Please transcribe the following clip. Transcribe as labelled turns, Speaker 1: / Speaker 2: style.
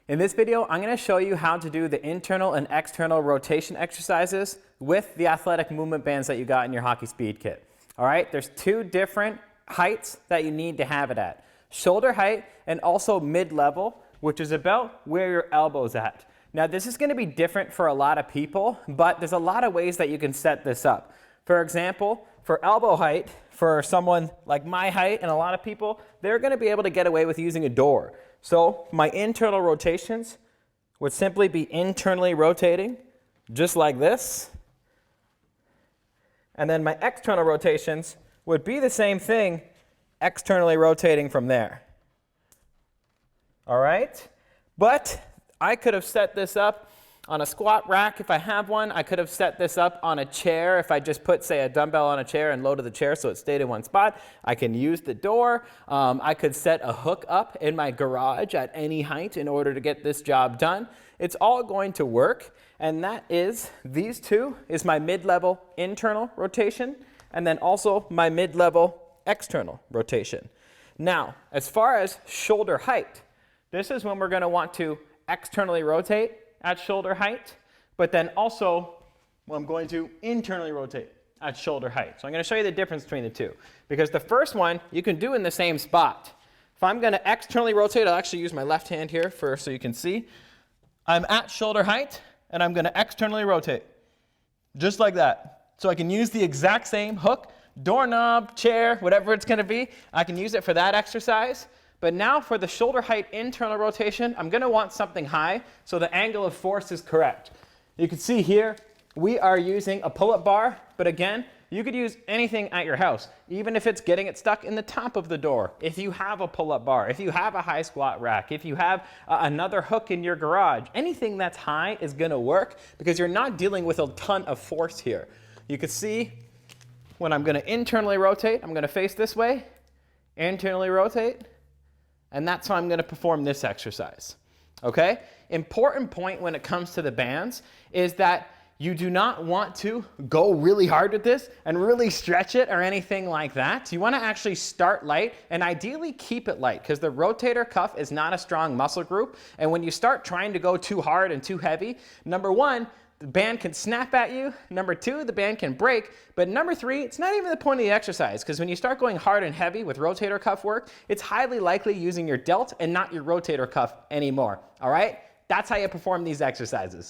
Speaker 1: In this video, I'm going to show you how to do the internal and external rotation exercises with the athletic movement bands that you got in your Hockey Speed Kit. All right, there's two different heights that you need to have it at. Shoulder height and also mid-level, which is about where your elbow's at. Now, this is going to be different for a lot of people, but there's a lot of ways that you can set this up. For example, for elbow height, for someone like my height and a lot of people, they're going to be able to get away with using a door. So my internal rotations would simply be internally rotating, just like this. And then my external rotations would be the same thing, externally rotating from there. All right? But I could have set this up on a squat rack if I have one. I could have set this up on a chair if I just put, say, a dumbbell on a chair and loaded the chair so it stayed in one spot. I can use the door. I could set a hook up in my garage at any height in order to get this job done. It's all going to work, and that is, these two is my mid-level internal rotation, and then also my mid-level external rotation. Now, as far as shoulder height, this is when we're going to want to externally rotate at shoulder height, but then also I'm going to internally rotate at shoulder height. So I'm going to show you the difference between the two, because the first one you can do in the same spot. If I'm going to externally rotate, I'll actually use my left hand here first so you can see. I'm at shoulder height and I'm going to externally rotate, just like that. So I can use the exact same hook, doorknob, chair, whatever it's going to be. I can use it for that exercise. But now for the shoulder height internal rotation, I'm going to want something high so the angle of force is correct. You can see here we are using a pull-up bar, but again, you could use anything at your house, even if it's getting it stuck in the top of the door. If you have a pull-up bar, if you have a high squat rack, if you have another hook in your garage, anything that's high is going to work because you're not dealing with a ton of force here. You can see when I'm going to internally rotate, I'm going to face this way, internally rotate, and that's how I'm going to perform this exercise. Okay? Important point when it comes to the bands is that you do not want to go really hard with this and really stretch it or anything like that. You want to actually start light and ideally keep it light, because the rotator cuff is not a strong muscle group. And when you start trying to go too hard and too heavy, number one, the band can snap at you. Number two, the band can break. But number three, it's not even the point of the exercise, because when you start going hard and heavy with rotator cuff work, it's highly likely using your delt and not your rotator cuff anymore. All right? That's how you perform these exercises.